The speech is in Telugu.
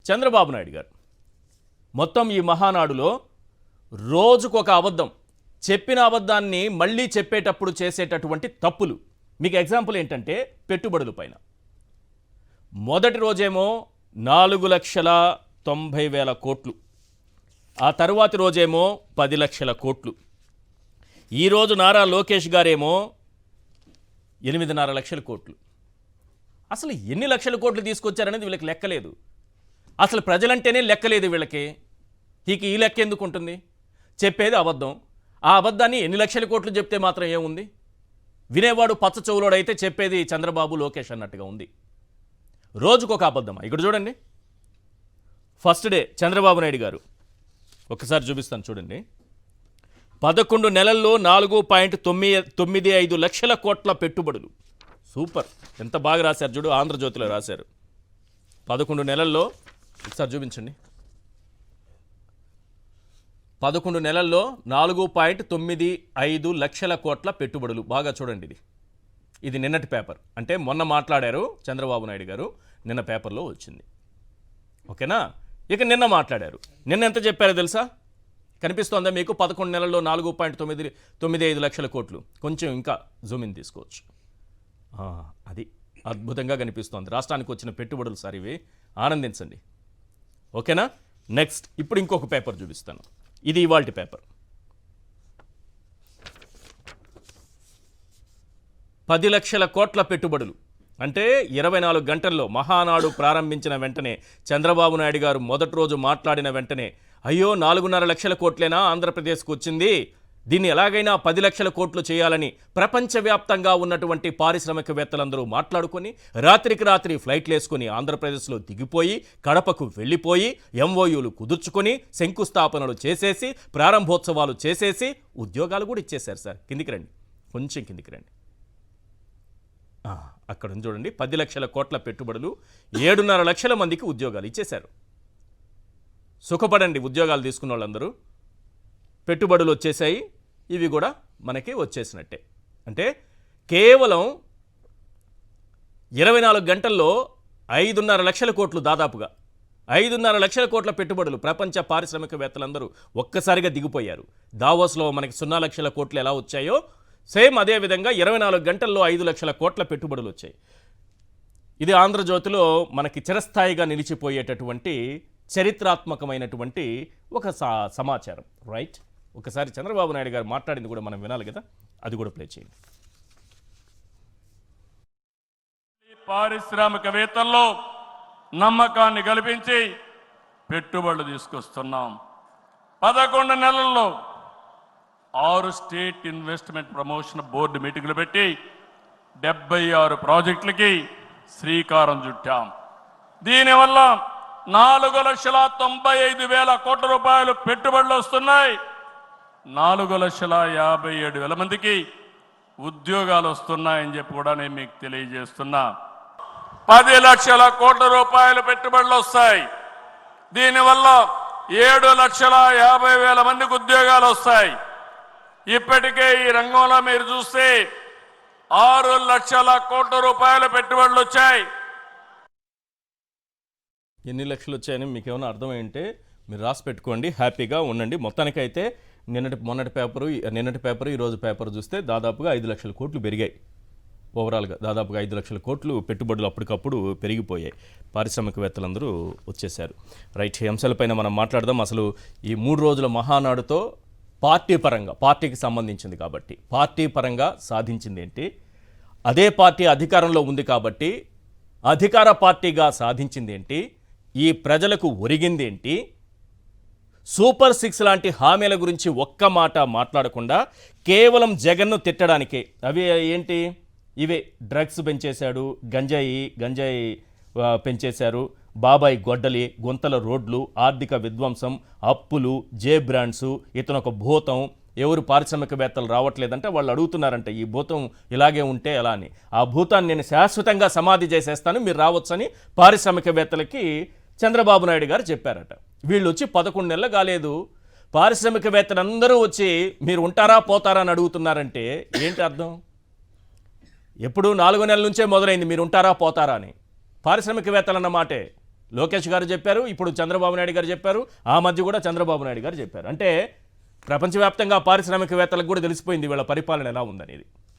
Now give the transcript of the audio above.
చంద్రబాబు నాయుడు గారు మొత్తం ఈ మహానాడులో రోజుకొక అబద్ధం, చెప్పిన అబద్ధాన్ని మళ్ళీ చెప్పేటప్పుడు చేసేటటువంటి తప్పులు. మీకు ఎగ్జాంపుల్ ఏంటంటే పెట్టుబడుల పైన మొదటి రోజేమో 4,90,000 కోట్లు, ఆ తరువాతి రోజేమో 10 లక్షల కోట్లు. ఈరోజు నారా లోకేష్ గారేమో 8.5 లక్షల కోట్లు. అసలు ఎన్ని లక్షల కోట్లు తీసుకొచ్చారనేది వీళ్ళకి లెక్కలేదు. అసలు ప్రజలంటేనే లెక్కలేదు వీళ్ళకి. ఈ లెక్క ఎందుకు ఉంటుంది? చెప్పేది అబద్ధం, ఆ అబద్ధాన్ని ఎన్ని లక్షల కోట్లు చెప్తే మాత్రం ఏముంది? వినేవాడు పచ్చ చెవులోడైతే చెప్పేది చంద్రబాబు లోకేష్ అన్నట్టుగా ఉంది. రోజుకొక అబద్ధమా? ఇక్కడ చూడండి, ఫస్ట్ డే చంద్రబాబు నాయుడు గారు ఒకసారి చూపిస్తాను చూడండి. 11 నెలల్లో 4.95 లక్షల కోట్ల పెట్టుబడులు. సూపర్, ఎంత బాగా రాశారు చూడు, ఆంధ్రజ్యోతిలో రాశారు. 11 నెలల్లో ఒకసారి చూపించండి. 11 నెలల్లో 4.95 లక్షల కోట్ల పెట్టుబడులు. బాగా చూడండి, ఇది నిన్నటి పేపర్, అంటే మొన్న మాట్లాడారు చంద్రబాబు నాయుడు గారు, నిన్న పేపర్లో వచ్చింది. ఓకేనా? ఇక నిన్న మాట్లాడారు. నిన్న ఎంత చెప్పారో తెలుసా? కనిపిస్తోందా మీకు? 11 నెలల్లో 4.95 లక్షల కోట్లు. కొంచెం ఇంకా జూమ్ ఇన్ తీసుకోవచ్చు. అది అద్భుతంగా కనిపిస్తోంది. రాష్ట్రానికి వచ్చిన పెట్టుబడులు సార్ ఇవి, ఆనందించండి. ఓకేనా? నెక్స్ట్ ఇప్పుడు ఇంకొక పేపర్ చూపిస్తాను. ఇది ఇవాల్టి పేపర్. 10 లక్షల కోట్ల పెట్టుబడులు అంటే 24 గంటల్లో మహానాడు ప్రారంభించిన వెంటనే చంద్రబాబు నాయుడు గారు మొదటి రోజు మాట్లాడిన వెంటనే అయ్యో 4.5 లక్షల కోట్లేనా ఆంధ్రప్రదేశ్కు వచ్చింది, దీన్ని ఎలాగైనా 10 లక్షల కోట్లు చేయాలని ప్రపంచవ్యాప్తంగా ఉన్నటువంటి పారిశ్రామికవేత్తలందరూ మాట్లాడుకొని రాత్రికి రాత్రి ఫ్లైట్లు వేసుకొని ఆంధ్రప్రదేశ్లో దిగిపోయి కడపకు వెళ్ళిపోయి ఎంఓయూలు కుదుర్చుకొని శంకుస్థాపనలు చేసేసి ప్రారంభోత్సవాలు చేసేసి ఉద్యోగాలు కూడా ఇచ్చేశారు. సార్ కిందికి రండి, కొంచెం కిందికి రండి. అక్కడ చూడండి, 10 లక్షల కోట్ల పెట్టుబడులు, 7.5 లక్షల మందికి ఉద్యోగాలు ఇచ్చేశారు. సుఖపడండి ఉద్యోగాలు తీసుకున్న వాళ్ళందరూ. పెట్టుబడులు వచ్చేసాయి, ఇవి కూడా మనకి వచ్చేసినట్టే. అంటే కేవలం 24 గంటల్లో 5.5 లక్షల కోట్లు, దాదాపుగా 5.5 లక్షల కోట్ల పెట్టుబడులు. ప్రపంచ పారిశ్రామికవేత్తలందరూ ఒక్కసారిగా దిగిపోయారు. దావోస్లో మనకి 0 లక్షల కోట్లు ఎలా వచ్చాయో సేమ్ అదేవిధంగా 24 గంటల్లో 5 లక్షల కోట్ల పెట్టుబడులు వచ్చాయి. ఇది ఆంధ్రజ్యోతిలో మనకి చిరస్థాయిగా నిలిచిపోయేటటువంటి చరిత్రాత్మకమైనటువంటి ఒక సమాచారం. రైట్, ఒకసారి చంద్రబాబు నాయుడు గారు మాట్లాడింది కూడా మనం వినాలి కదా, అది కూడా ప్లే చేయండి. పారిశ్రామికవేత్తల్లో నమ్మకాన్ని కల్పించి పెట్టుబడులు తీసుకొస్తున్నాం. 11 నెలల్లో 6 స్టేట్ ఇన్వెస్ట్మెంట్ ప్రమోషన్ బోర్డు మీటింగ్లు పెట్టి 76 ప్రాజెక్టులకి శ్రీకారం చుట్టాం. దీనివల్ల 4,95,000 కోట్ల రూపాయలు పెట్టుబడులు వస్తున్నాయి. 4,57,000 మందికి ఉద్యోగాలు వస్తున్నాయని చెప్పి కూడా నేను మీకు తెలియజేస్తున్నా. 10 లక్షల కోట్ల రూపాయలు పెట్టుబడులు వస్తాయి. దీనివల్ల 7,50,000 మందికి ఉద్యోగాలు వస్తాయి. ఇప్పటికే ఈ రంగంలో మీరు చూస్తే 6 లక్షల కోట్ల రూపాయల పెట్టుబడులు వచ్చాయి. ఎన్ని లక్షలు వచ్చాయని మీకు ఏమైనా అర్థమైంటే మీరు రాసి పెట్టుకోండి, హ్యాపీగా ఉండండి. మొత్తానికైతే నిన్నటి పేపరు ఈరోజు పేపర్ చూస్తే దాదాపుగా 5 లక్షల కోట్లు పెరిగాయి. ఓవరాల్గా దాదాపుగా 5 లక్షల కోట్లు పెట్టుబడులు అప్పటికప్పుడు పెరిగిపోయాయి. పారిశ్రామికవేత్తలందరూ వచ్చేశారు. రైట్, ఈ అంశాలపైన మనం మాట్లాడదాం. అసలు ఈ 3 రోజుల మహానాడుతో పార్టీకి సంబంధించింది కాబట్టి పార్టీ పరంగా సాధించింది ఏంటి, అదే పార్టీ అధికారంలో ఉంది కాబట్టి అధికార పార్టీగా సాధించింది ఏంటి, ఈ ప్రజలకు ఒరిగింది ఏంటి, సూపర్ 6 లాంటి హామీల గురించి ఒక్క మాట మాట్లాడకుండా కేవలం జగన్ను తిట్టడానికే. అవి ఏంటి? ఇవే డ్రగ్స్ పెంచేశాడు, గంజాయి పెంచేశారు, బాబాయ్ గొడ్డలి, గుంతల రోడ్లు, ఆర్థిక విధ్వంసం, అప్పులు, జే బ్రాండ్స్, ఇతను ఒక భూతం, ఎవరు పారిశ్రామికవేత్తలు రావట్లేదంటే వాళ్ళు అడుగుతున్నారంట ఈ భూతం ఇలాగే ఉంటే ఎలా అని. ఆ భూతాన్ని నేను శాశ్వతంగా సమాధి చేసేస్తాను, మీరు రావచ్చని పారిశ్రామికవేత్తలకి చంద్రబాబు నాయుడు గారు చెప్పారట. వీళ్ళు వచ్చి 11 నెలలు కాలేదు, పారిశ్రామికవేత్తలందరూ వచ్చి మీరు ఉంటారా పోతారా అని అడుగుతున్నారంటే ఏంటి అర్థం? ఎప్పుడు 4 నెలల నుంచే మొదలైంది మీరు ఉంటారా పోతారా అని. పారిశ్రామికవేత్తలు అన్నమాటే లోకేష్ గారు చెప్పారు, ఇప్పుడు చంద్రబాబు నాయుడు గారు చెప్పారు, ఆ మధ్య కూడా చంద్రబాబు నాయుడు గారు చెప్పారు. అంటే ప్రపంచవ్యాప్తంగా పారిశ్రామికవేత్తలకు కూడా తెలిసిపోయింది వీళ్ళ పరిపాలన ఎలా ఉందనేది.